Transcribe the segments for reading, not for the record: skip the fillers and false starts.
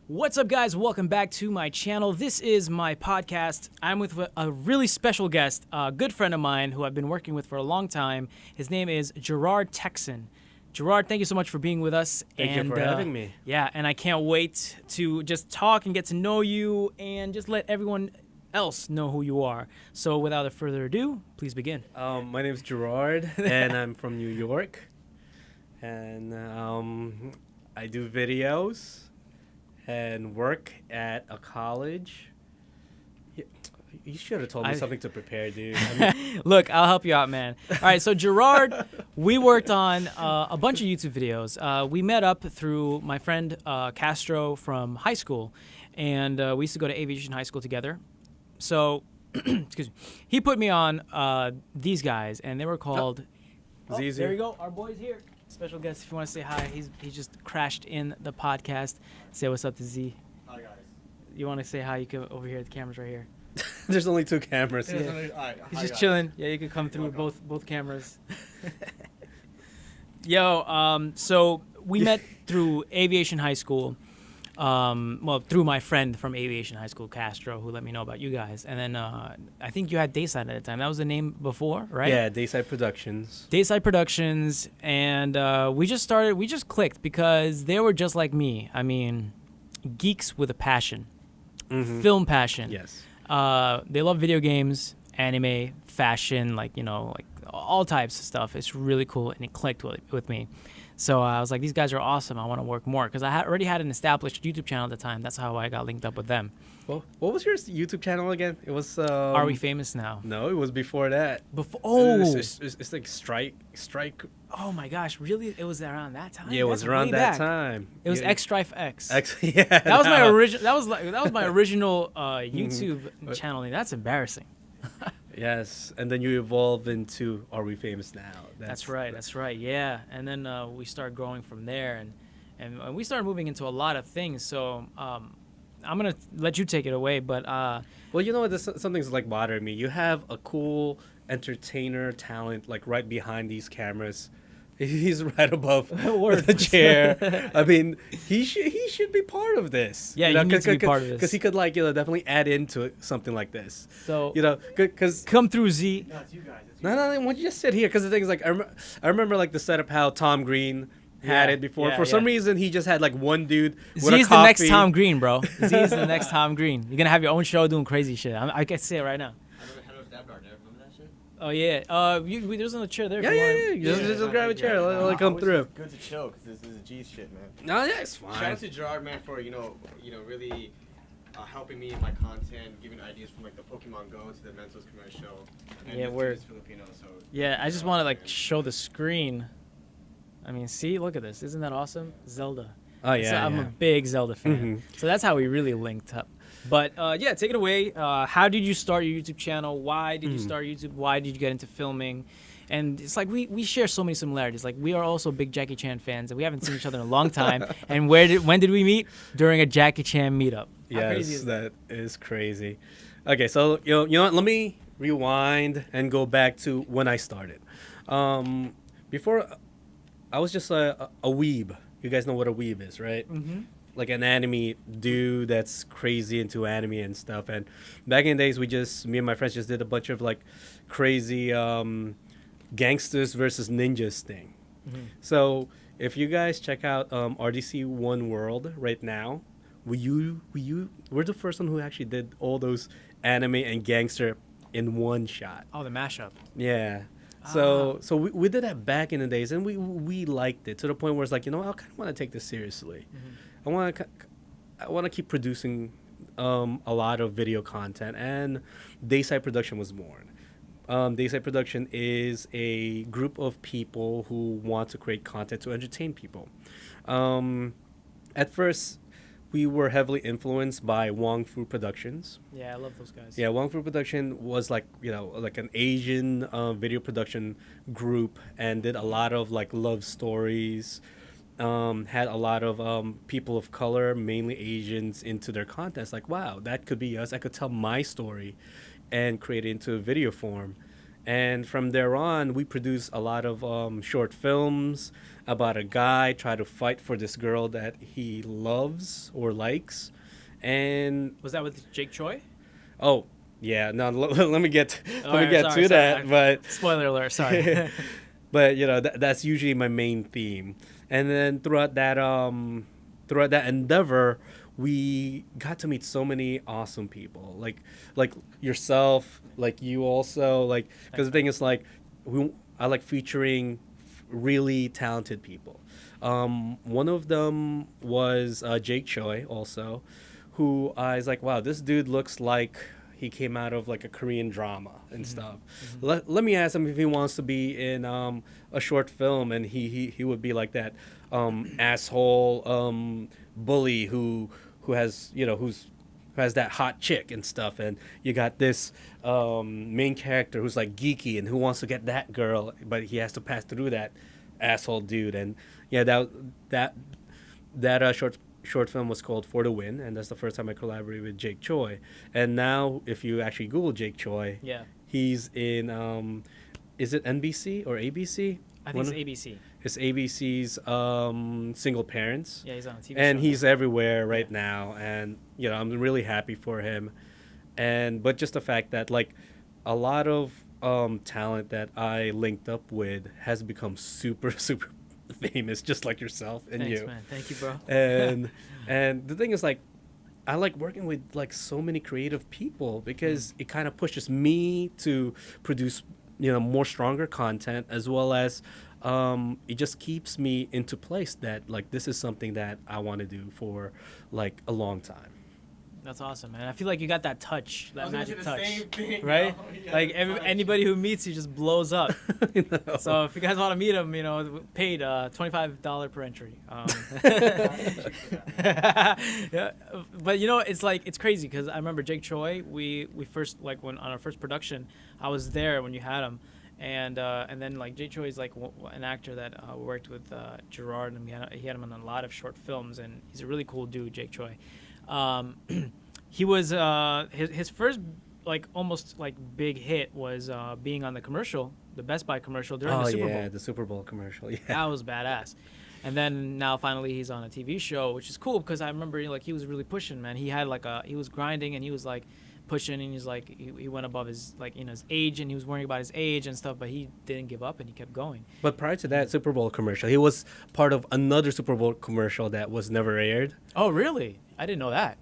What's up, guys? Welcome back to my channel. This is my podcast. I'm with a really special guest, a good friend of mine who I've been working with for a long time. His name is Gerard Texan. Gerard, thank you so much for being with us. Thank you for having me. Yeah, and I can't wait to just talk and get to know you and just let everyone else know who you are. So without further ado, please begin. My name is Gerard, and I'm from New York. And I do videos and work at a college. You should have told me something to prepare, dude. Look, I'll help you out, man. All right, so Gerard, we worked on a bunch of YouTube videos. We met up through my friend Castro from high school, and we used to go to aviation high school together. So, excuse me, he put me on these guys, and they were called... Oh, there you go, our boy's here. Special guest, if you want to say hi. He just crashed in the podcast. Say what's up to Z. Hi, guys. You want to say hi? You can over here. The camera's right here. There's only two cameras. Yeah. He's just chilling. Yeah, you can come through with both cameras. Yo, so we met through aviation high school. Well, through my friend from aviation high school, Castro, who let me know about you guys. And then I think you had Dayside at the time. That was the name before, right? Yeah, Dayside Productions. Dayside Productions, and we just clicked because they were just like me. I mean, geeks with a passion, film passion. Yes. They love video games, anime, fashion, like all types of stuff. It's really cool, and it clicked with me. So I was like, these guys are awesome. I want to work more because I already had an established YouTube channel at the time. That's how I got linked up with them. Well, what was your YouTube channel again? It was. Are We Famous Now? No, it was before that. It's like Strike. Oh my gosh, really? It was around that time? Yeah, it was around that time. It was X-Strife X. Yeah. That was my original. That was my original YouTube channel. That's embarrassing. Yes, and then you evolved into Are We Famous Now? That's right. Yeah, and then we started growing from there, and we started moving into a lot of things. So I'm gonna let you take it away, but well, you know what? Something's like bothering me. You have a cool entertainer talent like right behind these cameras. He's right above the chair. I mean, he should be part of this. Yeah, he needs to be part of this because he could definitely add into something like this. So because come through Z. No, it's you guys. No, why don't you just sit here? Because the thing is, I remember like the setup how Tom Green had it before. For some reason, he just had like one dude with a coffee. Z's the next Tom Green, bro. Z's the next Tom Green. You're gonna have your own show doing crazy shit. I can say it right now. Oh yeah, there's a chair there. Yeah. Just grab a chair. Let it come through. Good to chill because this is a G's shit, man. No, yeah, it's fine. Shout out to Gerard, man, for really helping me in my content, giving ideas from like the Pokemon Go to the Mentos commercial. And Yeah, we're Filipino, so yeah. I just want to like show the screen. I mean, see, look at this. Isn't that awesome? Zelda. Oh yeah, So I'm a big Zelda fan. So that's how we really linked up. But yeah, take it away. How did you start your YouTube channel? Why did you start YouTube? Why did you get into filming? And it's like we share so many similarities. Like we are also big Jackie Chan fans, and we haven't seen each other in a long time. And when did we meet? During a Jackie Chan meetup. Yes, that is crazy. Okay, so you know what? Let me rewind and go back to when I started. Before, I was just a weeb. You guys know what a weeb is, right? Mm-hmm. Like an anime dude that's crazy into anime and stuff. And back in the days, me and my friends just did a bunch of like crazy gangsters versus ninjas thing. So if you guys check out RDC One World right now, we're the first one who actually did all those anime and gangster in one shot. Oh, the mashup. Yeah. So we did that back in the days, and we liked it to the point where it's like, I kind of want to take this seriously. I want to keep producing a lot of video content, and Dayside Production was born. Dayside Production is a group of people who want to create content to entertain people. At first, we were heavily influenced by Wong Fu Productions. Yeah, I love those guys. Yeah, Wong Fu Production was like an Asian video production group, and did a lot of like love stories. Had a lot of people of color, mainly Asians, into their content. It's like, wow, that could be us. I could tell my story and create it into a video form. And from there on, we produce a lot of short films about a guy try to fight for this girl that he loves or likes. And Was that with Jake Choi? oh yeah, no, let me get All let me right, get sorry, to sorry. that. But Spoiler alert. Sorry. but that's usually my main theme. And then throughout that endeavor, we got to meet so many awesome people, like yourself, like you also, like, because the thing is, like, I like featuring really talented people. One of them was Jake Choi also, who I was like, wow, this dude looks like he came out of like a Korean drama and stuff. Let me ask him if he wants to be in a short film, and he would be like that asshole bully who has, who has that hot chick and stuff, and you got this main character who's like geeky and who wants to get that girl, but he has to pass through that asshole dude. And yeah, that short film was called For the Win, and that's the first time I collaborated with Jake Choi. And now, if you actually Google Jake Choi, Yeah. he's in is it NBC or ABC? I think it's ABC. It's ABC's Single Parents. Yeah, he's on a TV And show. he's everywhere right now, and I'm really happy for him. But just the fact that, like, a lot of talent that I linked up with has become super super famous, just like yourself and Thanks, you. man. Thank you, bro. And the thing is, like, I like working with like so many creative people because it kind of pushes me to produce more stronger content, as well as it just keeps me into place that, like, this is something that I want to do for like a long time. That's awesome, man. I feel like you got that touch, I that was gonna magic say the touch, same thing, right? bro. Yeah, Like the touch. anybody who meets you just blows up. You know? So if you guys want to meet him, paid $25 per entry. Yeah, but it's like, it's crazy because I remember Jake Choi. We first, like, when on our first production, I was there when you had him, and then, like, Jake Choi is like an actor that worked with Gerard, and he had him on a lot of short films, and he's a really cool dude, Jake Choi. He was his first, like, almost like big hit was being on the commercial, the Best Buy commercial during the Super Bowl. The Super Bowl commercial. Yeah. That was badass. And then now finally he's on a TV show, which is cool because I remember, like, he was really pushing, man. He had he was grinding, and he was like pushing, and he's like he went above his, like, his age, and he was worrying about his age and stuff, but he didn't give up and he kept going. But prior to that Super Bowl commercial, he was part of another Super Bowl commercial that was never aired. Oh, really? I didn't know that.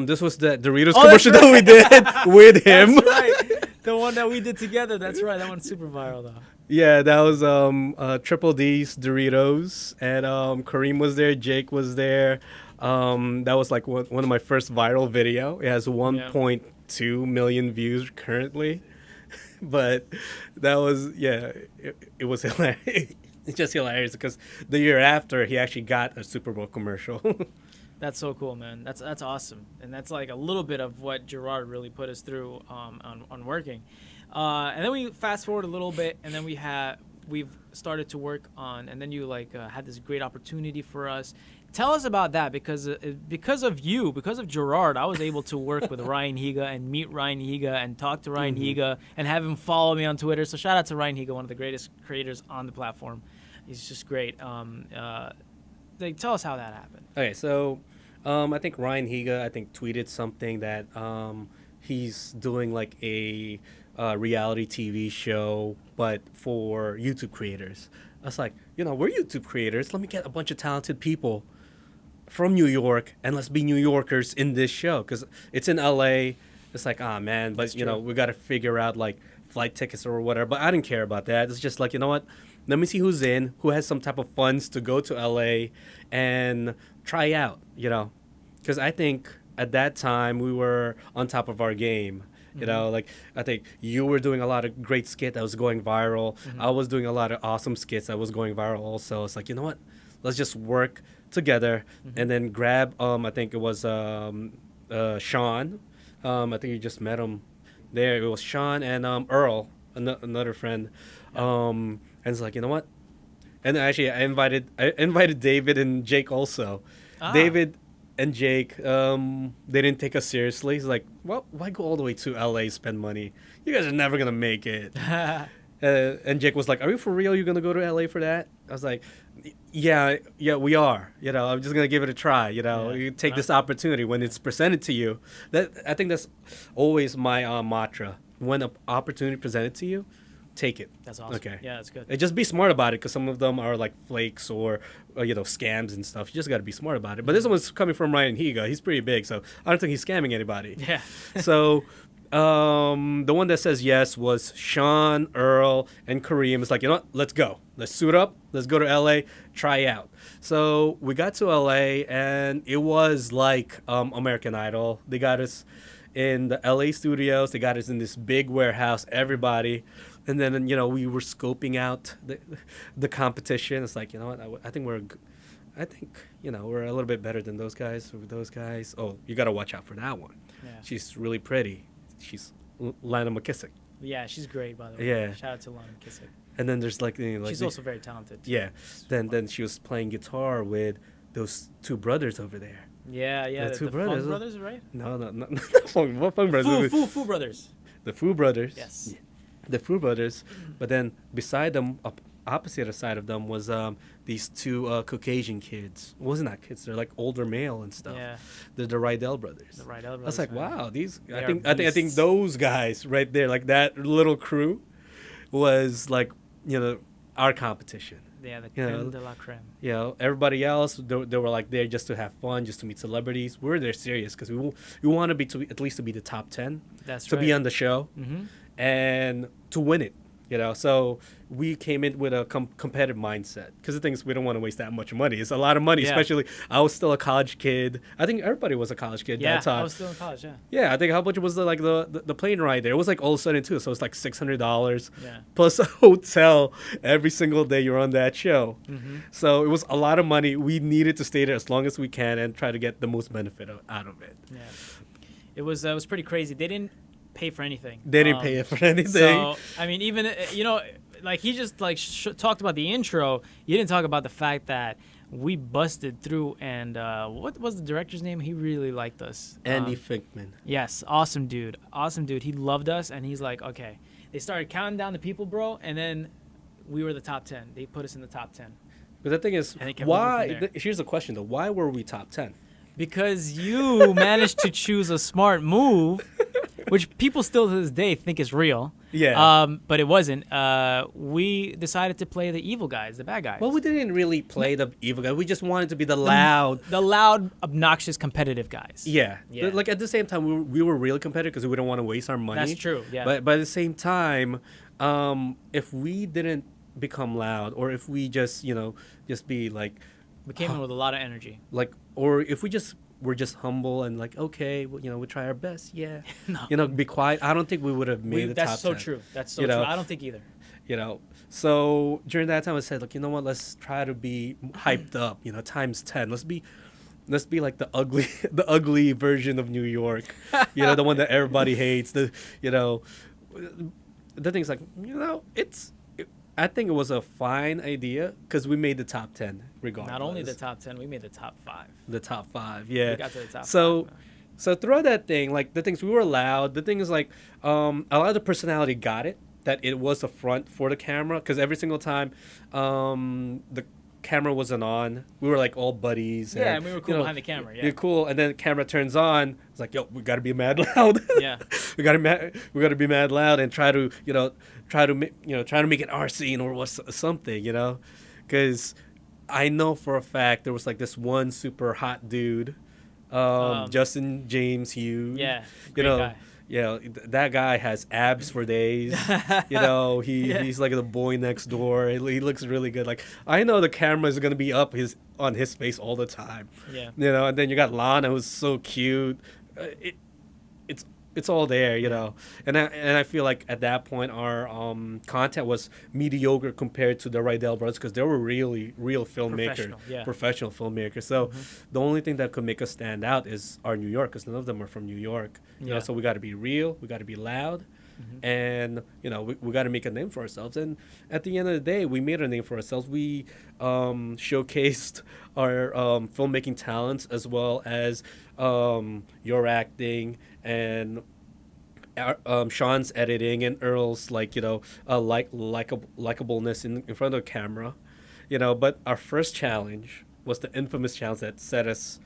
This was the Doritos Oh, commercial that's that we did with him. That's right. The one that we did together. That's right. That one's super viral though. Yeah, that was Triple D's Doritos, and Karim was there, Jake was there. That was like one of my first viral video. It has 1.2 million views currently, but that was it was hilarious. It's just hilarious because the year after he actually got a Super Bowl commercial. That's so cool, man. That's awesome, and that's like a little bit of what Gerard really put us through on working. And then we fast forward a little bit, and then we've started to work on, and then you had this great opportunity for us. Tell us about that, because of you, because of Gerard, I was able to work with Ryan Higa and meet Ryan Higa and talk to Ryan Higa and have him follow me on Twitter. So shout out to Ryan Higa, one of the greatest creators on the platform. He's just great. Tell us how that happened. Okay, so I think Ryan Higa tweeted something that he's doing like a reality TV show, but for YouTube creators. I was like, we're YouTube creators. Let me get a bunch of talented people from New York, and let's be New Yorkers in this show, because it's in LA. It's like, man, but we got to figure out like flight tickets or whatever. But I didn't care about that. It's just like, what? Let me see who's in, who has some type of funds to go to LA and try out, because I think at that time we were on top of our game. Like, I think you were doing a lot of great skit that was going viral. I was doing a lot of awesome skits that was going viral also. It's like, what? Let's just work together and then grab, I think it was Sean. I think you just met him there. It was Sean and Earl, another friend. And it's like, what? And actually, I invited David and Jake also. David and Jake, they didn't take us seriously. He's like, well, why go all the way to LA, spend money? You guys are never gonna make it. And Jake was like, are you for real? You're gonna go to LA for that? I was like, yeah, we are. You know, I'm just gonna give it a try. You know, Yeah. you take this opportunity when it's presented to you. That I think that's always my mantra. When an opportunity presented to you, take it. That's awesome. Okay. Yeah, that's good. And just be smart about it, because some of them are like flakes or scams and stuff. You just got to be smart about it. But this one's coming from Ryan Higa. He's pretty big, so I don't think he's scamming anybody. Yeah. So the one that says yes was Sean, Earl, and Kareem. It's like, you know what? Let's go. Let's suit up. Let's go to LA. Try out. So we got to LA, and it was like American Idol. They got us in the LA studios. They got us in this big warehouse. Everybody. And then, we were scoping out the competition. It's like, you know what? I think we're a little bit better than those guys. Oh, you got to watch out for that one. Yeah. She's really pretty. She's Lana McKissick. Yeah, she's great, by the way. Yeah. Shout out to Lana McKissick. And then there's She's also very talented. Yeah. Then she was playing guitar with those two brothers over there. Yeah, The two the brothers. Funk brothers, right? No, what Funk brothers? Fu brothers. The Fu brothers. Yes. Yeah. The Fu brothers. But then beside them, opposite side of them was these two Caucasian kids. Wasn't that kids? They're like older male and stuff. Yeah. They're the Rydell brothers. The Rydell brothers. I was like, man. wow, these. They I are think beasts. those guys right there, like that little crew, was like our competition. Yeah, the you know, creme de la creme. Everybody else, they were like there just to have fun, just to meet celebrities. We're there serious because we want to be at least to be the top 10, That's to right. be on the show, Mm-hmm. and to win it. So we came in with a competitive mindset, because the thing is, we don't want to waste that much money. It's a lot of money, Yeah. especially I was still a college kid. I think everybody was a college kid Yeah, that time. I was still in college, yeah. Yeah, I think how much was the plane ride there? It was like all of a sudden too, so it's like $600 Yeah. plus a hotel every single day you're on that show. Mm-hmm. So it was a lot of money. We needed to stay there as long as we can and try to get the most benefit out of it. Yeah. It was pretty crazy. They didn't pay for anything. They didn't pay for anything. So, I mean, even, like he just like talked about the intro. You didn't talk about the fact that we busted through, and what was the director's name? He really liked us. Andy Finkman. Yes, awesome dude. He loved us, and he's like, okay. They started counting down the people, bro, and then we were the top 10. They put us in the top 10 But the thing is, And it kept moving why? from there. Here's the question though: why were we top 10? because you managed to choose a smart move, which people still to this day think is real. Yeah. But it wasn't. We decided to play the evil guys, the bad guys. Well, we didn't really play the evil guy. We just wanted to be the loud. The loud, obnoxious, competitive guys. Yeah. Yeah. But, like at the same time, we were really competitive because we didn't want to waste our money. That's true, yeah. But at the same time, if we didn't become loud, or if we just just be like, We came in with a lot of energy. or if we're just humble and like, okay, well, we try our best, yeah, No. be quiet. I don't think we would have made the top That's so 10. true. That's so You true. know? I don't think either. So during that time I said, like, you know what, let's try to be hyped up, times 10. Let's be like the ugly version of New York, the one that everybody hates. The thing's like, I think it was a fine idea because we made the top 10 regardless. Not only the top 10, we made the top 5. The top 5, yeah. We got to the top so 5. so throughout that thing, like, the things, we were loud. The thing is, like, a lot of the personality got it, that it was a front for the camera, because every single time the camera wasn't on, we were like all buddies. Yeah, and we were cool behind the camera. Yeah. You're cool, and then the camera turns on. It's like, yo, we gotta be mad loud. Yeah. we gotta be mad loud and try to make it our scene or something, because I know for a fact there was like this one super hot dude, Justin James Hughes. Yeah. Great guy. Yeah, that guy has abs for days. He's like the boy next door. He looks really good. Like, I know the camera is gonna be up on his face all the time. Yeah. And then you got Lana, who's so cute. It's all there, And I feel like at that point our content was mediocre compared to the Rydell brothers, because they were really real filmmakers, professional filmmakers. So the only thing that could make us stand out is our New York, because none of them are from New York. So we got to be real, we got to be loud, and we got to make a name for ourselves. And at the end of the day, we made a name for ourselves. We showcased our filmmaking talents, as well as your acting and Sean's editing and Earl's likableness in front of the camera. But our first challenge was the infamous challenge that set us,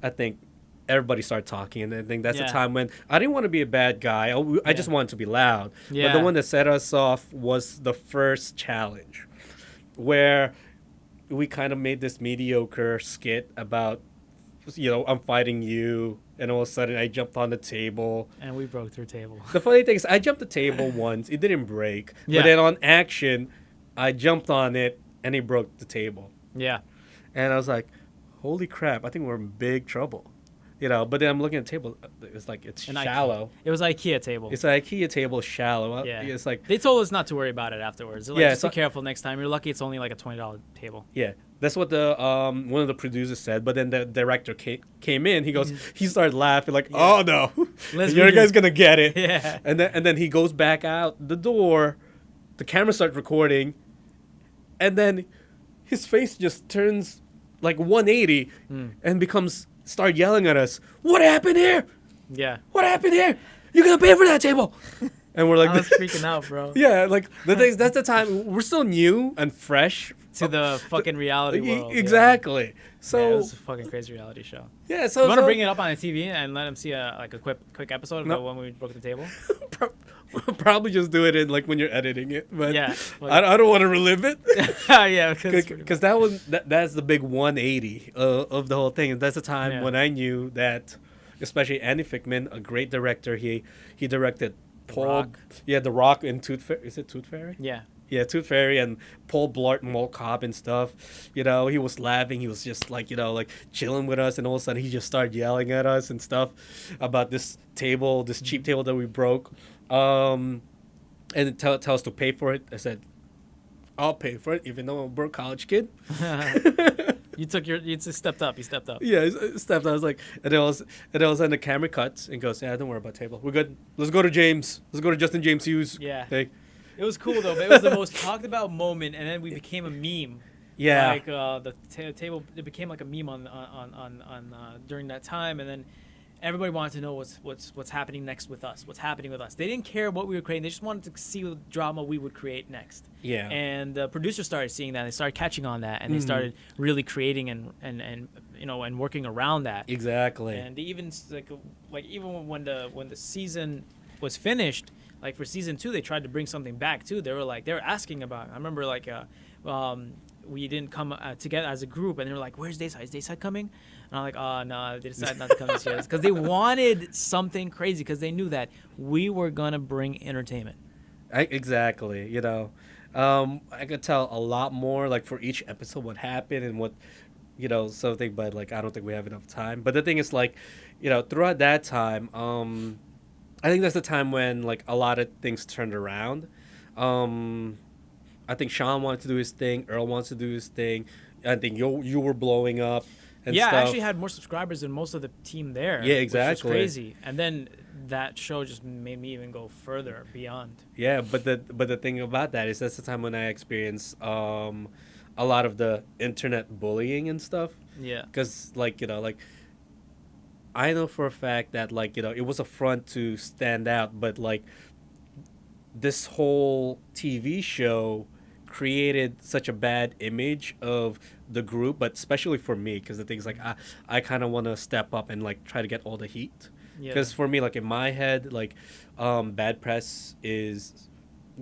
I think, everybody started talking, and I think that's the time when I didn't want to be a bad guy. I just wanted to be loud. Yeah. But the one that set us off was the first challenge, where we kind of made this mediocre skit about, I'm fighting you, and all of a sudden I jumped on the table. And we broke their table. The funny thing is, I jumped the table once. It didn't break. Yeah. But then on action, I jumped on it, and it broke the table. Yeah. And I was like, holy crap, I think we're in big trouble. But then I'm looking at the table. It's like, it's shallow. It was an IKEA table. It's an IKEA table, shallow. Yeah. It's like, they told us not to worry about it afterwards. They're like, Yeah, just so- be careful next time. You're lucky it's only like a $20 table. yeah. That's what the one of the producers said. But then the director came in. He started laughing like, oh no, Let's you redo guys it. gonna get it. Yeah. And then he goes back out the door. The camera starts recording, and then his face just turns like 180 and start yelling at us. What happened here? Yeah. What happened here? You're gonna pay for that table. And we're like, I was freaking out, bro. yeah, like the thing is, that's the time we're still new and fresh To the fucking reality world. Yeah. Exactly. Yeah, it So was a fucking crazy reality show. yeah, so You want to bring it up on the TV and let them see a quick episode of No. the one when we broke the table? We'll probably just do it in like when you're editing it, but Yeah. I don't want to relive it Yeah, because that's the big 180 of the whole thing, and that's the time Yeah. when I knew that, especially Andy Fickman, a great director, he directed Paul, Rock. The Rock in Tooth Fairy. Is it Tooth Fairy? Yeah. Yeah, Tooth Fairy and Paul Blart Mall Cop and stuff. He was laughing. He was just like chilling with us, and all of a sudden he just started yelling at us and stuff about this table, this cheap table that we broke. And tell us to pay for it. I said, I'll pay for it, even though I'm a broke college kid. You stepped up. You stepped up. Yeah, stuff. I was like, and it was the camera cuts and goes, yeah, don't worry about table. We're good. Let's go to James. Let's go to Justin James Hughes. Yeah. Thing. It was cool though. But it was the most talked about moment, and then we became a meme. Yeah. Like the table, it became like a meme on during that time, and then everybody wanted to know what's happening next with us. What's happening with us? They didn't care what we were creating. They just wanted to see the drama we would create next. Yeah. And the producers started seeing that. They started catching on that, and they started really creating and working around that. Exactly. And they even like even when the season was finished, like for season 2, they tried to bring something back too. They were asking about. I remember we didn't come together as a group, and they were like, "Where's Dayside? Is Dayside coming?" And I'm like, "Oh no, they decided not to come this year," because they wanted something crazy, because they knew that we were gonna bring entertainment. Exactly. I could tell a lot more, like for each episode, what happened and what, something, but like I don't think we have enough time. But the thing is, like, throughout that time, I think that's the time when like a lot of things turned around. I think Sean wanted to do his thing. Earl wants to do his thing. I think you were blowing up. And yeah, stuff. I actually had more subscribers than most of the team there. Yeah, exactly. Which was crazy. And then that show just made me even go further beyond. Yeah, but the thing about that is that's the time when I experienced a lot of the internet bullying and stuff. Yeah. Because I know for a fact that it was a front to stand out, but like this whole TV show created such a bad image of the group, but especially for me, because the thing's like I kind of want to step up and like try to get all the heat. Because for me, like in my head, like bad press is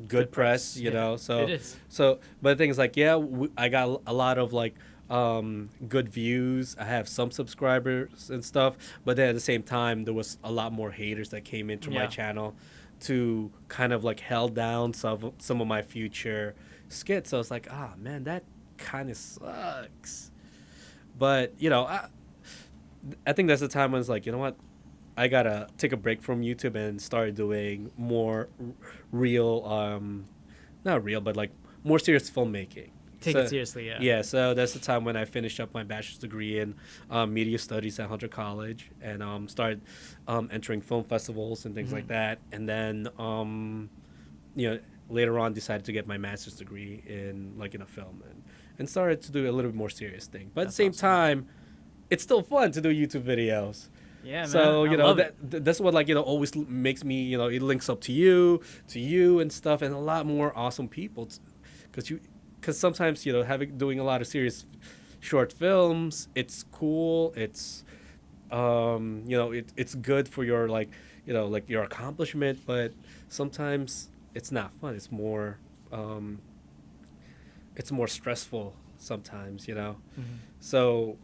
good press, So it is. So, but the thing is, like, yeah, I got a lot of like good views. I have some subscribers and stuff, but then at the same time, there was a lot more haters that came into my channel to kind of like held down some of my future skits. So I was like, man, that kind of sucks. But I think that's the time when it's like, you know what, I gotta take a break from YouTube and start doing more real, not real, but like more serious filmmaking. Take it seriously, yeah. Yeah, so that's the time when I finished up my bachelor's degree in media studies at Hunter College, and started entering film festivals and things like that. And then, later on decided to get my master's degree in a film, and started to do a little bit more serious thing. But at the same time, it's still fun to do YouTube videos. Yeah, man. So I love it. that's what always makes me it links up to you and stuff, and a lot more awesome people, because sometimes doing a lot of serious short films, it's cool, it's it's good for your your accomplishment, but sometimes it's not fun. It's more stressful sometimes. So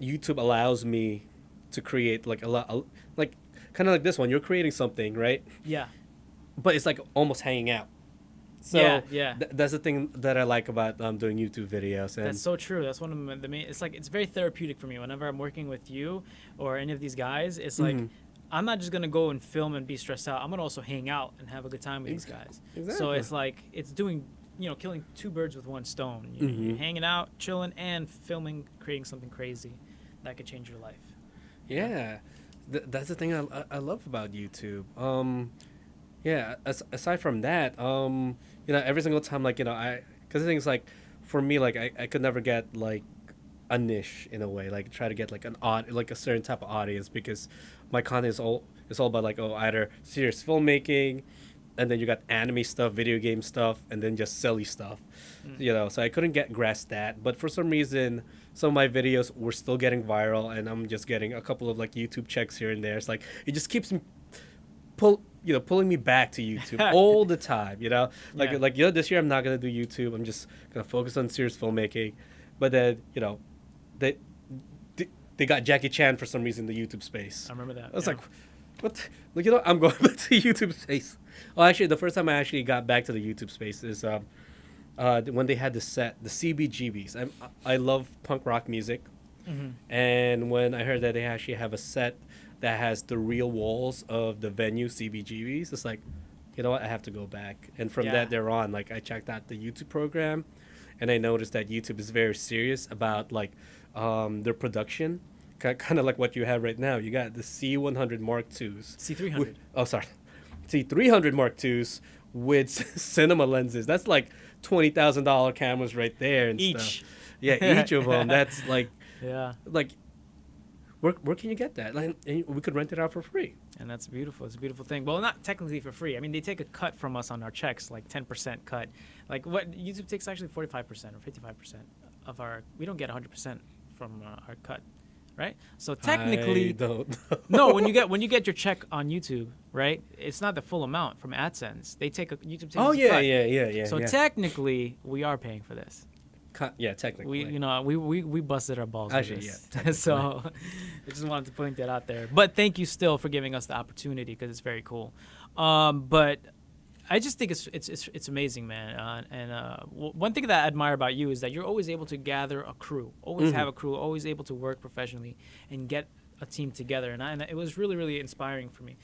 YouTube allows me to create a lot, kind of like this one. You're creating something, right? Yeah. But it's almost hanging out. So yeah. That's the thing that I like about doing YouTube videos. And That's so true. That's one of the main. It's very therapeutic for me whenever I'm working with you or any of these guys. It's like I'm not just gonna go and film and be stressed out. I'm gonna also hang out and have a good time with these guys. Exactly. So it's it's doing killing two birds with one stone. You're hanging out, chilling, and filming, creating something crazy that could change your life. Yeah, that's the thing I love about YouTube. Aside from that, every single time, because the thing's for me, I could never get a niche in a way, try to get a certain type of audience, because my content is all about either serious filmmaking, and then you got anime stuff, video game stuff, and then just silly stuff, So I couldn't grasp that, but for some reason, some of my videos were still getting viral, and I'm just getting a couple of YouTube checks here and there. It's it just keeps me pulling me back to YouTube all the time. This year I'm not gonna do YouTube. I'm just gonna focus on serious filmmaking. But then they got Jackie Chan for some reason in the YouTube space. I remember that. I was what? I'm going back to YouTube space. Oh, actually, the first time I actually got back to the YouTube space is when they had the CBGBs. I love punk rock music, and when I heard that they actually have a set that has the real walls of the venue CBGBs, it's what, I have to go back. And from that there on, I checked out the YouTube program, and I noticed that YouTube is very serious about their production, kind of like what you have right now. You got the C100 Mark IIs, C300. C300 Mark IIs with cinema lenses. That's $20,000 cameras right there and each stuff. Yeah, each of them. That's yeah. Where can you get that? And we could rent it out for free. And that's beautiful. It's a beautiful thing. Well, not technically for free. I mean, they take a cut from us on our checks, 10% cut. What YouTube takes actually 45% or 55% of our. We don't get 100% from our cut, right? So technically, I don't know. no. When you get your check on YouTube, right? It's not the full amount from AdSense. They take YouTube takes. Oh a yeah, cut. yeah. So technically, we are paying for this. Yeah, technically. We busted our balls Actually, with yeah, this. So I just wanted to point that out there. But thank you still for giving us the opportunity, because it's very cool. But I just think it's amazing, man. One thing that I admire about you is that you're always able to gather a crew, always have a crew, always able to work professionally and get a team together. And it was really, really inspiring for me.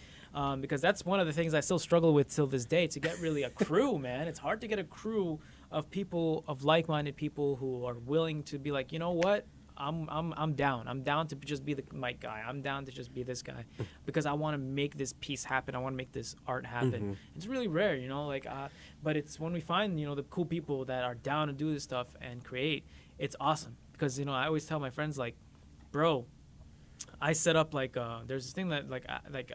Because that's one of the things I still struggle with till this day, to get really a crew, man. It's hard to get a crew of people, of like-minded people who are willing to be you know what? I'm down. I'm down to just be the mic guy. I'm down to just be this guy, because I want to make this piece happen. I want to make this art happen. It's really rare, but it's when we find, the cool people that are down to do this stuff and create, it's awesome. Because, I always tell my friends, bro, I set up there's this thing that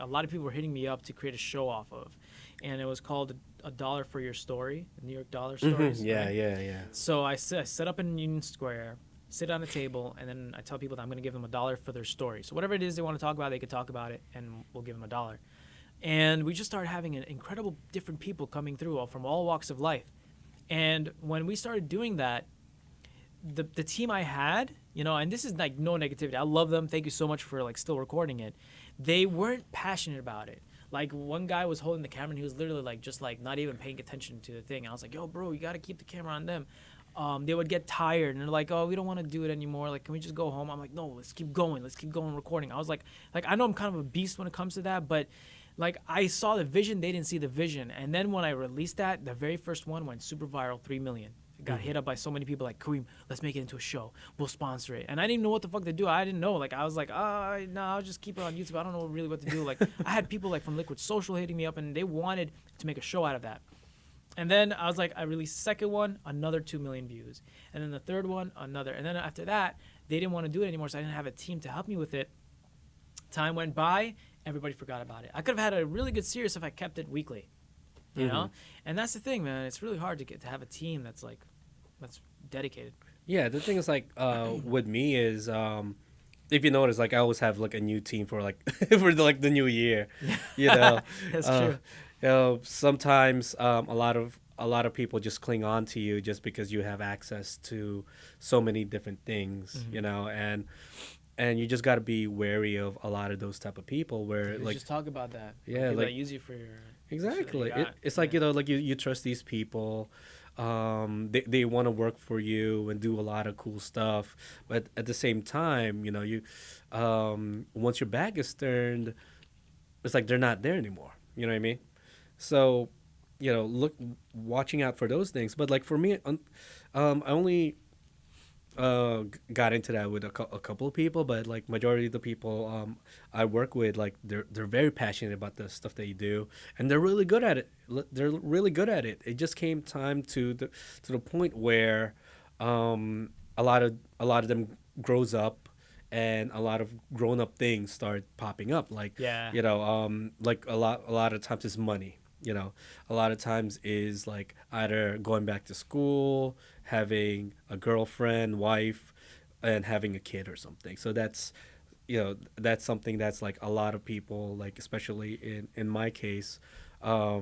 a lot of people were hitting me up to create a show off of, and it was called a dollar for your story, New York dollar stories. Yeah, right? yeah. So I set up in Union Square, sit on a table, and then I tell people that I'm going to give them $1 for their story. So whatever it is they want to talk about, they could talk about it, and we'll give them $1. And we just started having an incredible different people coming through from all walks of life. And when we started doing that, the team I had, and this is no negativity. I love them. Thank you so much for still recording it. They weren't passionate about it. One guy was holding the camera, and he was literally just not even paying attention to the thing. And I was like, yo, bro, you got to keep the camera on them. They would get tired, and they're like, oh, we don't want to do it anymore. Can we just go home? I'm like, no, let's keep going. Let's keep going recording. I was like, I know I'm kind of a beast when it comes to that, but I saw the vision. They didn't see the vision. And then when I released that, the very first one went super viral, 3 million. got hit up by so many people like, Karim, let's make it into a show. We'll sponsor it. And I didn't know what the fuck to do. I didn't know. Like, I was like, no, I'll just keep it on YouTube. I don't know really what to do. Like, I had people like from Liquid Social hitting me up, and they wanted to make a show out of that. And then I was like, I released the second one, another 2 million views. And then the third one, another. And then after that, they didn't want to do it anymore, so I didn't have a team to help me with it. Time went by, everybody forgot about it. I could have had a really good series if I kept it weekly, you know? And that's the thing, man. It's really hard to have a team that's dedicated. Yeah, the thing is like with me is if you notice, like I always have like a new team for like for like the new year, you know. That's true. You know, sometimes a lot of people just cling on to you just because you have access to so many different things, you know, and you just got to be wary of a lot of those type of people where Let's like just talk about that. Yeah, like like use you for your exactly. shit that you got. It's like, you know, like you trust these people. They want to work for you and do a lot of cool stuff, but at the same time, you know, you once your back is turned, it's like they're not there anymore. You know what I mean? So, you know, watching out for those things. But like for me, I only got into that with a couple of people, but like majority of the people I work with, like they're very passionate about the stuff they do, and they're really good at it. They're really good at it. It just came time to the point where a lot of them grows up, and a lot of grown up things start popping up. Like you know, like a lot of times it's money. You know, a lot of times is like either going back to school, having a girlfriend, wife, and having a kid or something. So that's, you know, that's something that's like a lot of people, like especially in my case, a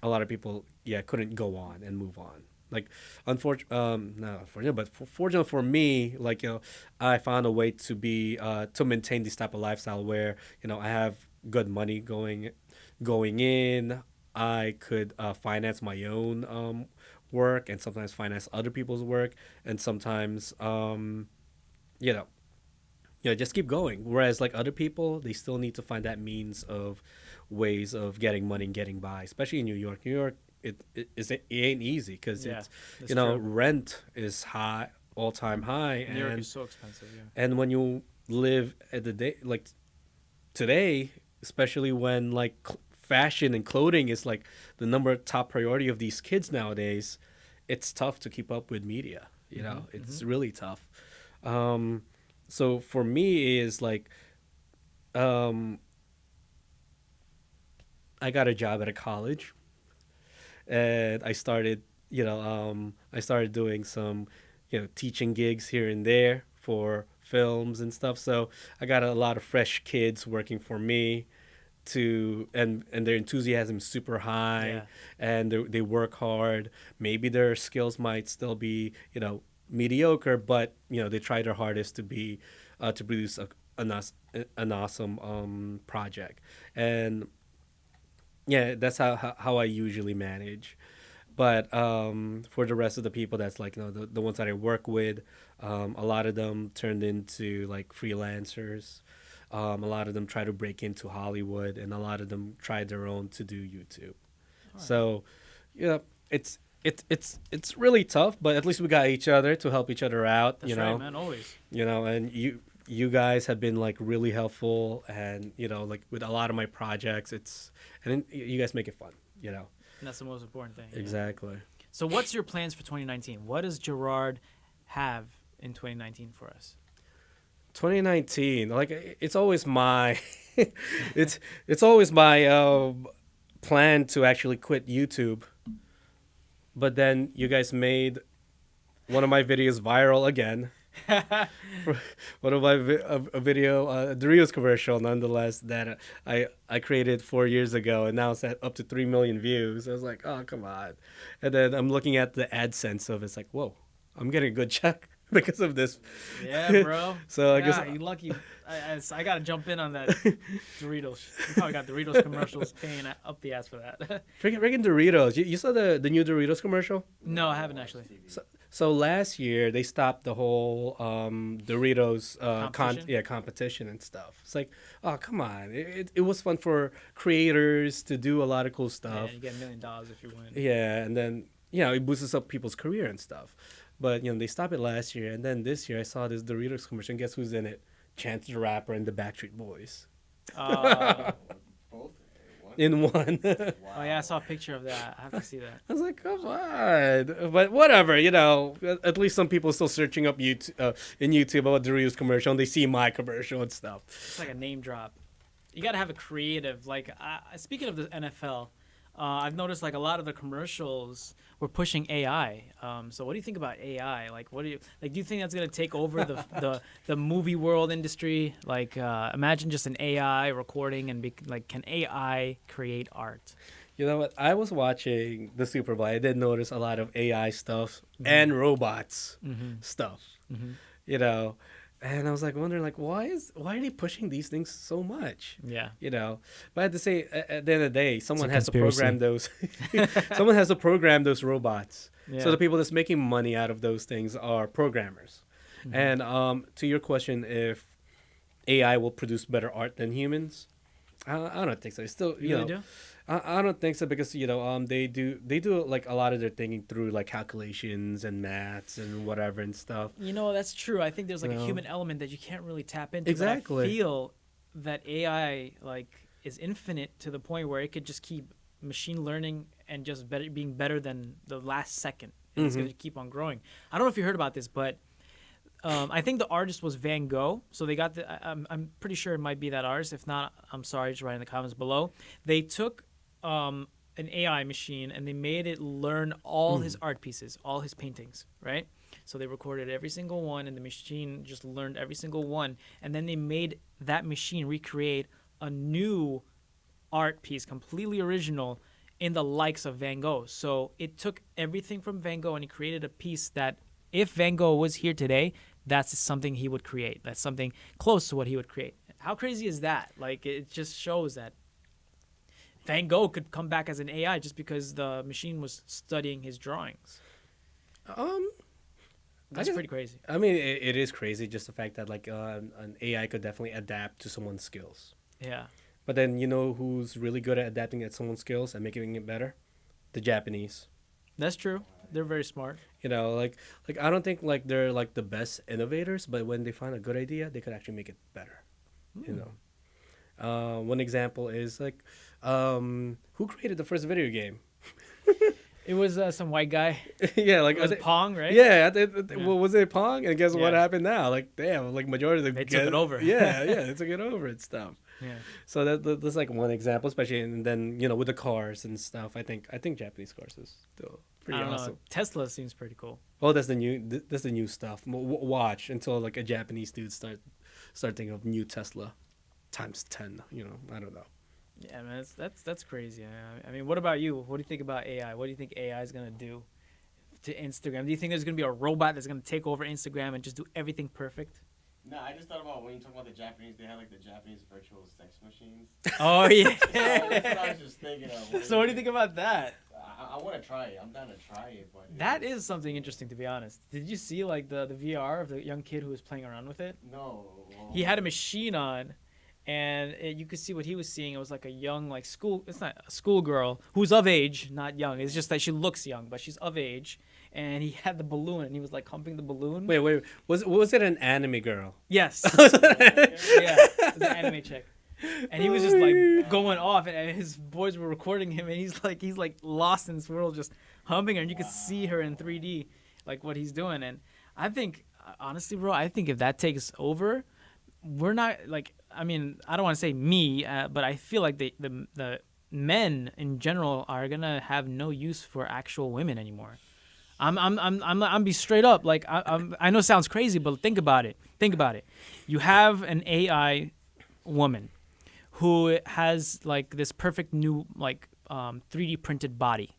lot of people, couldn't go on and move on. Like, not unfortunate, but fortunate for me, like, you know, I found a way to be to maintain this type of lifestyle where, you know, I have good money going in. I could finance my own work, and sometimes finance other people's work, and sometimes you know, just keep going. Whereas like other people, they still need to find that means of ways of getting money and getting by, especially in New York. New York, it ain't easy because it's, you know, true. Rent is high, all time high, New York is so expensive. Yeah. And when you live at the day like today, especially when like fashion and clothing is like the top priority of these kids nowadays, it's tough to keep up with media. You know, it's really tough. So for me is like, I got a job at a college, and I started doing some, you know, teaching gigs here and there for films and stuff. So I got a lot of fresh kids working for me. And their enthusiasm is super high, and they work hard. Maybe their skills might still be, you know, mediocre, but you know, they try their hardest to be to produce an awesome project. And that's how I usually manage. But for the rest of the people, that's like, you know, the ones that I work with, a lot of them turned into like freelancers. A lot of them try to break into Hollywood, and a lot of them tried their own to do YouTube. Right. So, yeah, it's really tough, but at least we got each other to help each other out. That's you know, right, man, always. You know, and you guys have been like really helpful, and you know, like with a lot of my projects, and you guys make it fun. You know, and that's the most important thing. Exactly. Yeah. So, what's your plans for 2019? What does Gerard have in 2019 for us? 2019, like it's always my it's always my plan to actually quit YouTube, but then you guys made one of my videos viral again. One of my a video, Doritos commercial, nonetheless, that I created 4 years ago, and now it's at up to 3 million views. I was like, oh, come on. And then I'm looking at the AdSense of it's like, whoa, I'm getting a good check because of this. Yeah, bro. So I guess you lucky. I gotta jump in on that Doritos. You probably got Doritos commercials paying up the ass for that. Freaking Doritos. You saw the new Doritos commercial? No, I haven't actually. So last year they stopped the whole Doritos competition and stuff. It's like, oh, come on. It was fun for creators to do a lot of cool stuff. Yeah, you get $1 million if you win. Yeah, and then it boosts up people's career and stuff. But they stopped it last year, and then this year I saw this Doritos commercial. And guess who's in it? Chance the Rapper and the Backstreet Boys Both? One? in one. Oh yeah, I saw a picture of that. I have to see that. I was like, come on. But whatever, at least some people are still searching up in YouTube about Doritos commercial, and they see my commercial and stuff. It's like a name drop. You got to have a creative. Like, speaking of the NFL, I've noticed like a lot of the commercials were pushing AI. So what do you think about AI? Like, do you think that's gonna take over the movie world industry? Like, imagine just an AI recording and can AI create art? You know what? I was watching the Super Bowl. I did notice a lot of AI stuff and robots stuff. And I was like wondering, like, why are they pushing these things so much? Yeah. But I had to say, at the end of the day, someone has to conspiracy. program those. Someone has to program those robots. Yeah. So the people that's making money out of those things are programmers. And to your question, if AI will produce better art than humans, I don't think so. It's still, You really do? I don't think so because they do like a lot of their thinking through like calculations and maths and whatever and stuff. That's true. I think there's like a human element that you can't really tap into. Exactly. But I feel that AI is infinite to the point where it could just keep machine learning and just being better than the last second. And it's going to keep on growing. I don't know if you heard about this, but I think the artist was Van Gogh. So they got I'm pretty sure it might be that artist. If not, I'm sorry. Just write in the comments below. They took an AI machine and they made it learn all his art pieces, all his paintings, right? So they recorded every single one, and the machine just learned every single one, and then they made that machine recreate a new art piece, completely original, in the likes of Van Gogh. So it took everything from Van Gogh and he created a piece that, if Van Gogh was here today, that's something he would create. That's something close to what he would create. How crazy is that? Like, it just shows that Van Gogh could come back as an AI just because the machine was studying his drawings. That's pretty crazy. I mean, it is crazy just the fact that like an AI could definitely adapt to someone's skills. Yeah. But then who's really good at adapting at someone's skills and making it better? The Japanese. That's true. They're very smart. Like I don't think like they're like the best innovators, but when they find a good idea, they could actually make it better. One example is like, who created the first video game? It was some white guy. Yeah, like It was Pong, right? Yeah, well, was it Pong? And guess what Yeah. happened now? Like, damn, like majority of the They took it over. Yeah, they took it over and stuff. Yeah. So that's like one example, especially, and then with the cars and stuff. I think Japanese cars is still pretty I don't awesome. know. Tesla seems pretty cool. Oh, that's the new stuff. Watch until like a Japanese dude start thinking of new Tesla times 10. I don't know. Yeah, man, that's crazy. I mean, what about you? What do you think about AI? What do you think AI is gonna do to Instagram? Do you think there's gonna be a robot that's gonna take over Instagram and just do everything perfect? No, I just thought about when you talk about the Japanese, they had like the Japanese virtual sex machines. Oh yeah. That's what I was just thinking of. So what do you think about that? I want to try it. I'm down to try it, but That is something interesting, to be honest. Did you see like the VR of the young kid who was playing around with it? No. He had a machine on, and you could see what he was seeing. It was like a young, like it's not a schoolgirl who's of age, not young. It's just that she looks young, but she's of age. And he had the balloon, and he was like humping the balloon. Wait, was it an anime girl? Yes. Yeah, it was an anime chick. And he was just like going off, and his boys were recording him, and he's like lost in this world, just humping her, and you could see her in 3D, like what he's doing. And I think, honestly, bro, if that takes over, we're not like. I mean, I don't want to say me, but I feel like the men in general are gonna have no use for actual women anymore. I'm be straight up. Like I know it sounds crazy, but think about it. You have an AI woman who has like this perfect new 3D printed body.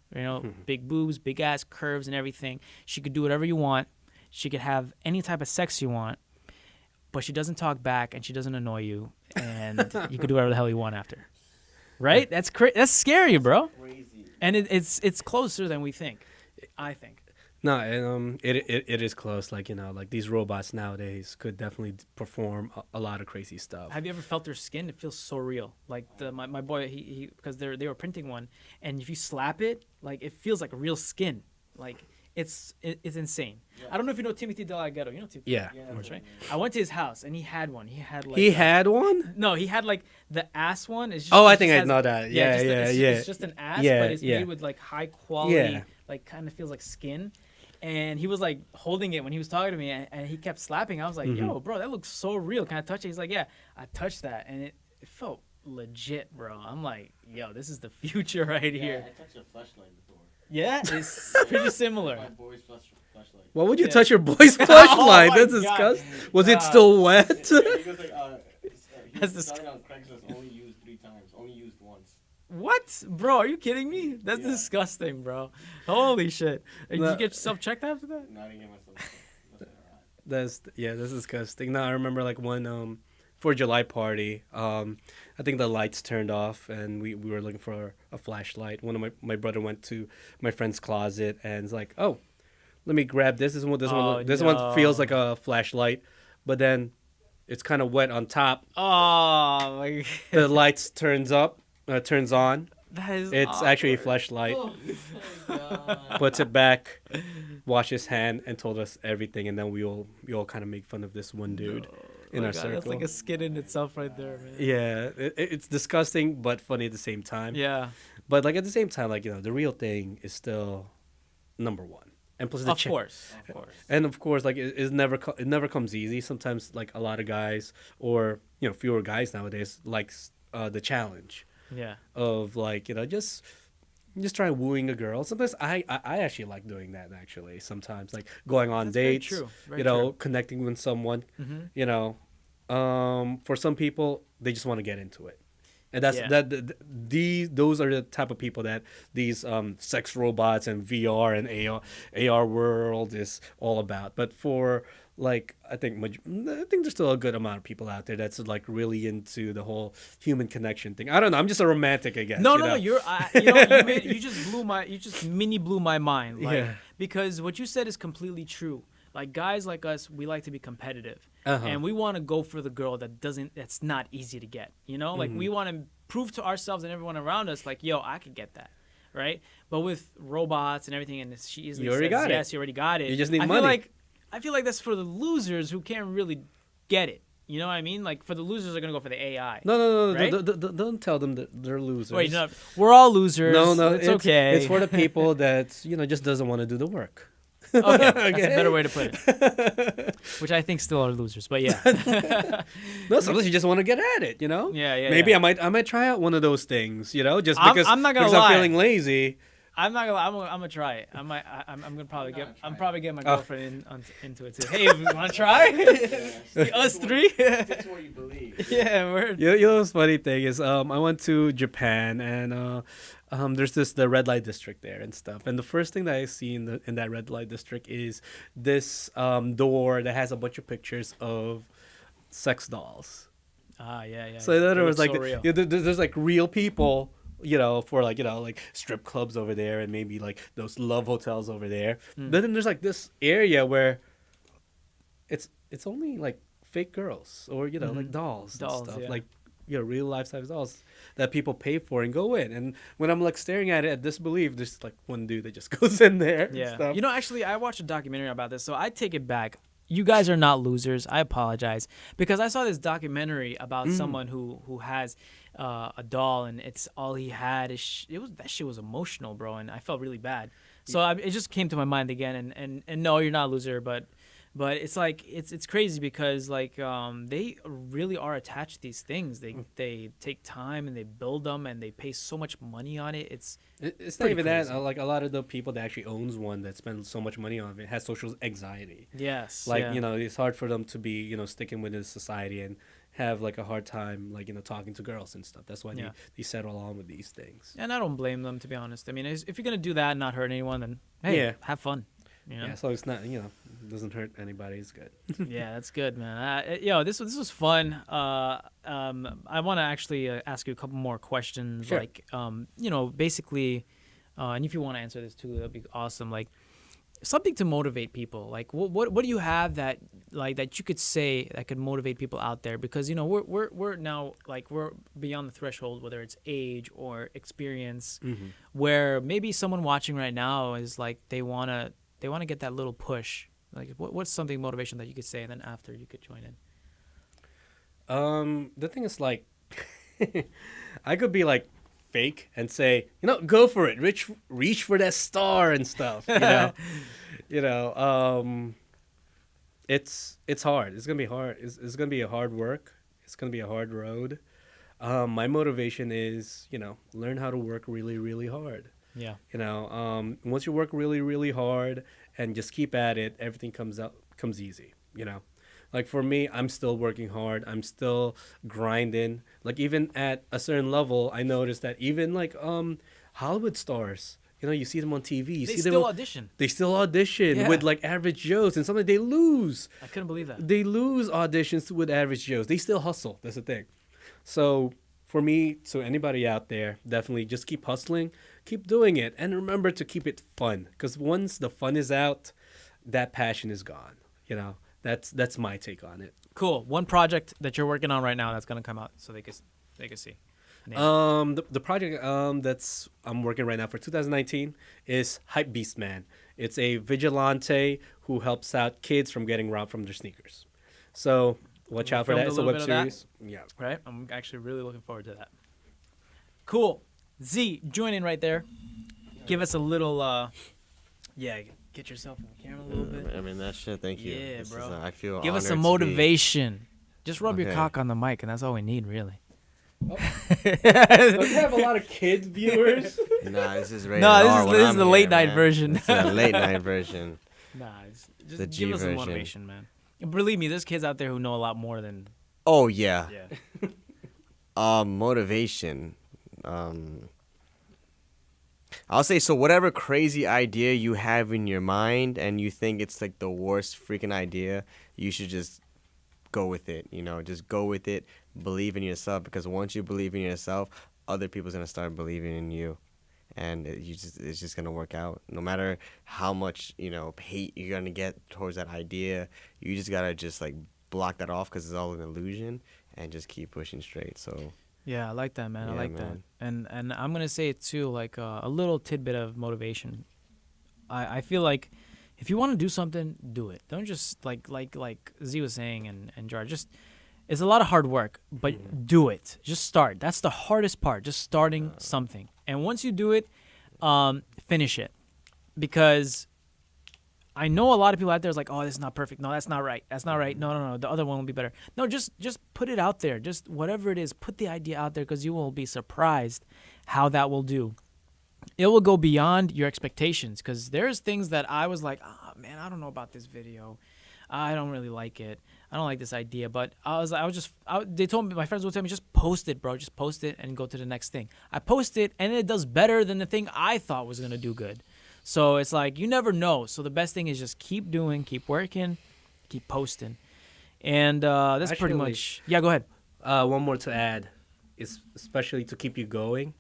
Big boobs, big ass, curves, and everything. She could do whatever you want. She could have any type of sex you want, but she doesn't talk back and she doesn't annoy you, and you could do whatever the hell you want after. Right? That's That's scary, bro. Crazy. And it's closer than we think. I think. No, it is close. Like like these robots nowadays could definitely perform a lot of crazy stuff. Have you ever felt their skin? It feels so real. Like my boy, he because they were printing one, and if you slap it, like it feels like real skin. Like it's insane. Yeah. I don't know if you know Timothy Delgado. You know Timothy. Yeah. Yeah, Delgado, right? I went to his house and he had one. He had like He had one. no, he had like the ass one. It's just, Oh, it I just think I has- know that. Yeah, just yeah, it's, yeah. It's just an ass, Yeah, but it's yeah. made with like high quality, Yeah. like kind of feels like skin. And he was like holding it when he was talking to me, and he kept slapping. I was like, Mm-hmm. "Yo, bro, that looks so real. Can I touch it?" He's like, "Yeah." I touched that, and it felt legit, bro. I'm like, "Yo, this is the future right Yeah, here." I touched a flashlight before. Yeah, it's pretty similar. My boy's flashlight. Why would you Yeah. touch your boy's flashlight? my That's God. disgusting. Was it God. still wet? Yeah, he goes like, he That's was selling on Craigslist, only used 3 times, only used once. What, bro? Are you kidding me? That's Yeah. disgusting, bro. Holy shit! Did you No. get yourself checked after that? No, I didn't get myself. That's alright. That's disgusting. No, I remember like one 4th of July party. I think the lights turned off and we were looking for a flashlight. One of my brother went to my friend's closet and it's like, oh, let me grab this. This one feels like a flashlight, but then it's kind of wet on top. Oh my! The lights turns on. That is. It's actually a awkward. flashlight. Oh my god. Puts it back, washed his hand, and told us everything. And then we all kind of make fun of this one dude in Oh my our God, circle. that's like a skit in itself, right there, man. Yeah, it's disgusting but funny at the same time. Yeah. But like at the same time, like the real thing is still number one. And plus the Of course. And of course, like it never comes easy. Sometimes like a lot of guys or fewer guys nowadays likes the challenge Yeah. of like just try wooing a girl. Sometimes I actually like doing that actually. Sometimes like going on That's very dates, true. Very connecting with someone. Mm-hmm. For some people they just want to get into it. And that's Yeah. those are the type of people that these sex robots and VR and AR world is all about. But for like I think there's still a good amount of people out there that's like really into the whole human connection thing. I don't know. I'm just a romantic, I guess. No, you no, know? no. You just mini blew my mind. Like, Yeah. because what you said is completely true. Like guys like us, we like to be competitive, Uh-huh. and we want to go for the girl that's not easy to get. Like we want to prove to ourselves and everyone around us, like, yo, I could get that, right? But with robots and everything, and she easily You already says, got it. yes, you already got it. You just need I money. I feel like that's for the losers who can't really get it. You know what I mean? Like for the losers are gonna go for the AI. No. Right? Don't tell them that they're losers. Wait, no, we're all losers. No, it's okay. It's for the people that just doesn't want to do the work. Okay, that's a Okay. better way to put it. Which I think still are losers, but yeah. No, sometimes you just want to get at it. Yeah. Maybe yeah. I might try out one of those things. Just I'm- because I'm not gonna because lie. I'm feeling lazy. I'm not gonna lie, I'm gonna try it. I'm gonna probably Why get not I'm try probably getting my Oh. girlfriend into it too. Hey, you wanna try? Us three? Stick to what you believe. Yeah, we're What's funny thing is I went to Japan and there's the red light district there and stuff. And the first thing that I see in that red light district is this door that has a bunch of pictures of sex dolls. yeah. So in other It words, looks like so real. there's like real people, for like strip clubs over there and maybe like those love hotels over there. Mm. Then there's like this area where it's only like fake girls or like dolls and Dolls, stuff, yeah. like real life size dolls that people pay for and go in. And when I'm like staring at it at disbelief, there's like one dude that just goes in there. And Yeah. stuff. Actually, I watched a documentary about this, so I take it back. You guys are not losers. I apologize because I saw this documentary about someone who has a doll and it's all he had is that shit was emotional, bro, and I felt really bad. So it just came to my mind again. And no, you're not a loser, but it's like it's crazy because like they really are attached to these things. They take time and they build them and they pay so much money on it. It's It's not pretty even crazy. that. Like a lot of the people that actually owns one that spends so much money on it has social anxiety. yes, Like yeah. it's hard for them to be sticking with this society and have like a hard time like talking to girls and stuff. That's why Yeah. they settle on with these things. And I don't blame them, to be honest. I mean, if you're gonna do that and not hurt anyone, then hey, Yeah. have fun. Yeah, so it's not doesn't hurt anybody. It's good. Yeah, that's good, man. This was fun. I want to actually ask you a couple more questions. Sure. Like, basically, and if you want to answer this too, that'd be awesome. Like, something to motivate people. Like what do you have that that you could say that could motivate people out there? Because we're now like we're beyond the threshold, whether it's age or experience, where maybe someone watching right now is like they wanna get that little push. Like what's something motivation that you could say, and then after you could join in. The thing is like, I could be like fake and say, go for it, reach for that star and stuff. It's hard. It's gonna be hard. It's gonna be a hard work. It's gonna be a hard road. My motivation is, learn how to work really, really hard. Yeah. Once you work really, really hard and just keep at it, everything comes easy. Like for me, I'm still working hard. I'm still grinding. Like even at a certain level, I noticed that even like Hollywood stars, you see them on TV. They still audition. They still audition with like average Joes, and sometimes they lose. I couldn't believe that. They lose auditions with average Joes. They still hustle. That's the thing. So for me, so anybody out there, definitely just keep hustling, keep doing it, and remember to keep it fun. Because once the fun is out, that passion is gone. That's my take on it. Cool. One project that you're working on right now that's gonna come out so they could see. The project that's I'm working right now for 2019 is Hype Beast Man. It's a vigilante who helps out kids from getting robbed from their sneakers. So watch out for that. It's a web series. Yeah. Right. I'm actually really looking forward to that. Cool. Z, join in right there. Give us a little. Get yourself in the camera a little bit. I mean, that shit, thank you. Yeah, bro. I feel Give us honored some to motivation. Just rub your cock on the mic, and that's all we need, really. Don't you have a lot of kids viewers? Nah, this is rated No, R this when is I'm the here, late night man. version. It's the late night version. Nah, just The G give us some version. motivation, man. And believe me, there's kids out there who know a lot more than. Oh, yeah. Yeah. Motivation. I'll say, so whatever crazy idea you have in your mind and you think it's like the worst freaking idea, you should just go with it. Just go with it. Believe in yourself, because once you believe in yourself, other people's going to start believing in you. And it's just going to work out. No matter how much, hate you're going to get towards that idea, you just got to just like block that off because it's all an illusion and just keep pushing straight. So Yeah, I like that, man. I Yeah, like man. that. And I'm gonna say it too, like a little tidbit of motivation. I feel like if you want to do something, do it. Don't just like Z was saying and Jar. Just it's a lot of hard work, but do it. Just start. That's the hardest part. Just starting something. And once you do it, finish it, because I know a lot of people out there is like, oh, this is not perfect. No, that's not right. That's not right. No. The other one will be better. No, just put it out there. Just whatever it is, put the idea out there, because you will be surprised how that will do. It will go beyond your expectations, because there's things that I was like, oh, man, I don't know about this video. I don't really like it. I don't like this idea. But they told me, my friends would tell me, just post it, bro. Just post it and go to the next thing. I post it, and it does better than the thing I thought was going to do good. So it's like, you never know. So the best thing is just keep doing, keep working, keep posting. And that's pretty much. Yeah, go ahead. One more to add is especially to keep you going,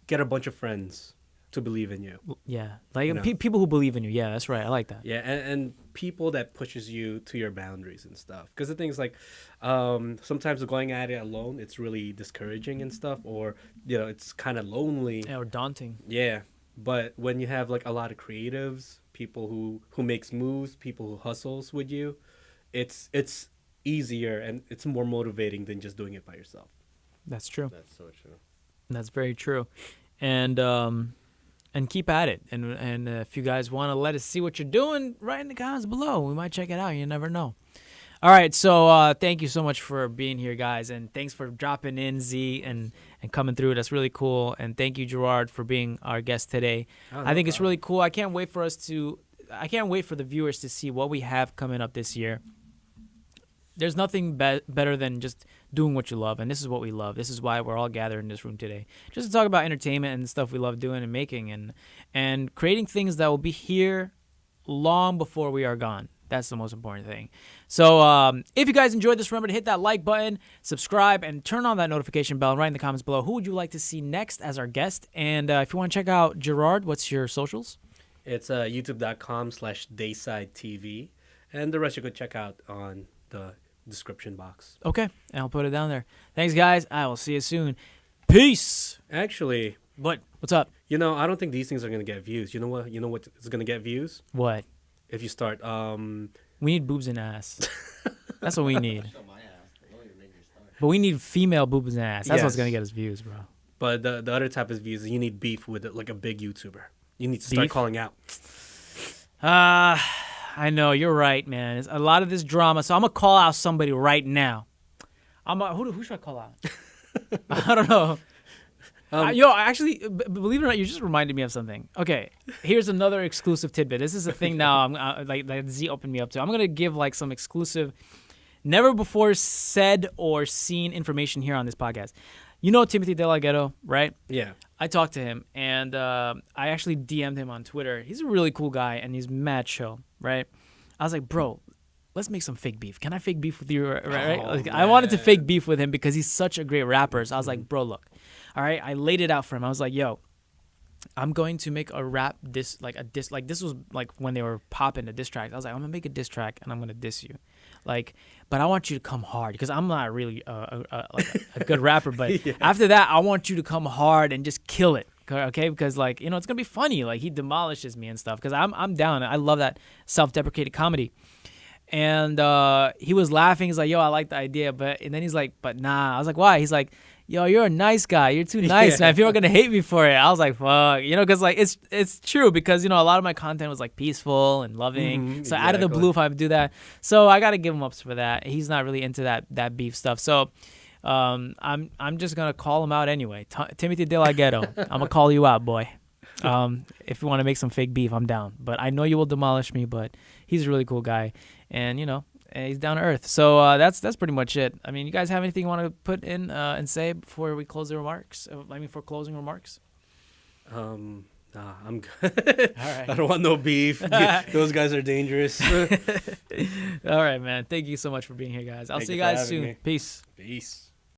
get a bunch of friends to believe in you. Yeah, like people who believe in you. Yeah, that's right. I like that. Yeah, and people that pushes you to your boundaries and stuff. Because the thing's like, sometimes going at it alone, it's really discouraging and stuff, or it's kind of lonely. Yeah, or daunting. Yeah, but when you have like a lot of creatives, people who makes moves, people who hustles with you, it's easier and it's more motivating than just doing it by yourself. That's true. That's so true. That's very true. And keep at it. And if you guys want to let us see what you're doing, write in the comments below. We might check it out. You never know. All right, so thank you so much for being here, guys, and thanks for dropping in, Z, and coming through. That's really cool. And thank you, Gerard, for being our guest today. I think it's really cool. I can't wait for the viewers to see what we have coming up this year. There's nothing better than just doing what you love, and this is what we love. This is why we're all gathered in this room today, just to talk about entertainment and stuff we love doing and making, and creating things that will be here long before we are gone. That's the most important thing. So if you guys enjoyed this, remember to hit that like button, subscribe, and turn on that notification bell, and write in the comments below who would you like to see next as our guest. And if you want to check out Gerard, what's your socials? It's youtube.com/dayside TV, and the rest you could check out on the description box. Okay, and I'll put it down there. Thanks, guys. I will see you soon. Peace. Actually, What's up? I don't think these things are gonna get views. You know what? You know what is gonna get views? What? If you start We need boobs and ass. That's what we need. Show my ass. Don't even make me start. But we need female boobs and ass. That's what's Yes. gonna get us views, bro. But the other type of views, you need beef with like a big YouTuber. You need to start Beef? calling out. I know you're right, man. It's a lot of this drama. So I'm gonna call out somebody right now. Who should I call out? I don't know. Actually, believe it or not, you just reminded me of something. Okay, here's another exclusive tidbit. This is a thing now. I'm like Z opened me up to. I'm gonna give like some exclusive, never before said or seen information here on this podcast. You know Timothy DeLaGhetto, right? Yeah. I talked to him, and I actually DM'd him on Twitter. He's a really cool guy, and he's mad chill, right? I was like, bro, let's make some fake beef. Can I fake beef with you, right? Oh, Like, I wanted to man. fake beef with him because he's such a great rapper. So I was like, bro, look. All right, I laid it out for him. I was like, yo, I'm going to make a rap diss, like this was like when they were popping the diss tracks. I was like, I'm gonna make a diss track and I'm gonna diss you, like, but I want you to come hard because I'm not really like a good rapper. But after that, I want you to come hard and just kill it, okay? Because like it's gonna be funny. Like he demolishes me and stuff because I'm down. I love that self-deprecated comedy. And he was laughing. He's like, yo, I like the idea, and then he's like, but nah. I was like, why? He's like, yo, you're a nice guy. You're too nice, man. People are gonna hate me for it. I was like, fuck, because like it's true because a lot of my content was like peaceful and loving. So out of the blue, if I do that, so I gotta give him ups for that. He's not really into that beef stuff. So I'm just gonna call him out anyway. Timothy DeLaGhetto, I'm gonna call you out, boy. If you want to make some fake beef, I'm down. But I know you will demolish me. But he's a really cool guy, and he's down to earth. So that's pretty much it. I mean, you guys have anything you want to put in and say before we close the remarks? For closing remarks. Nah, I'm good. All right. I don't want no beef. Those guys are dangerous. All right, man. Thank you so much for being here, guys. I'll Thank see you you for guys having soon. me. Peace. Peace.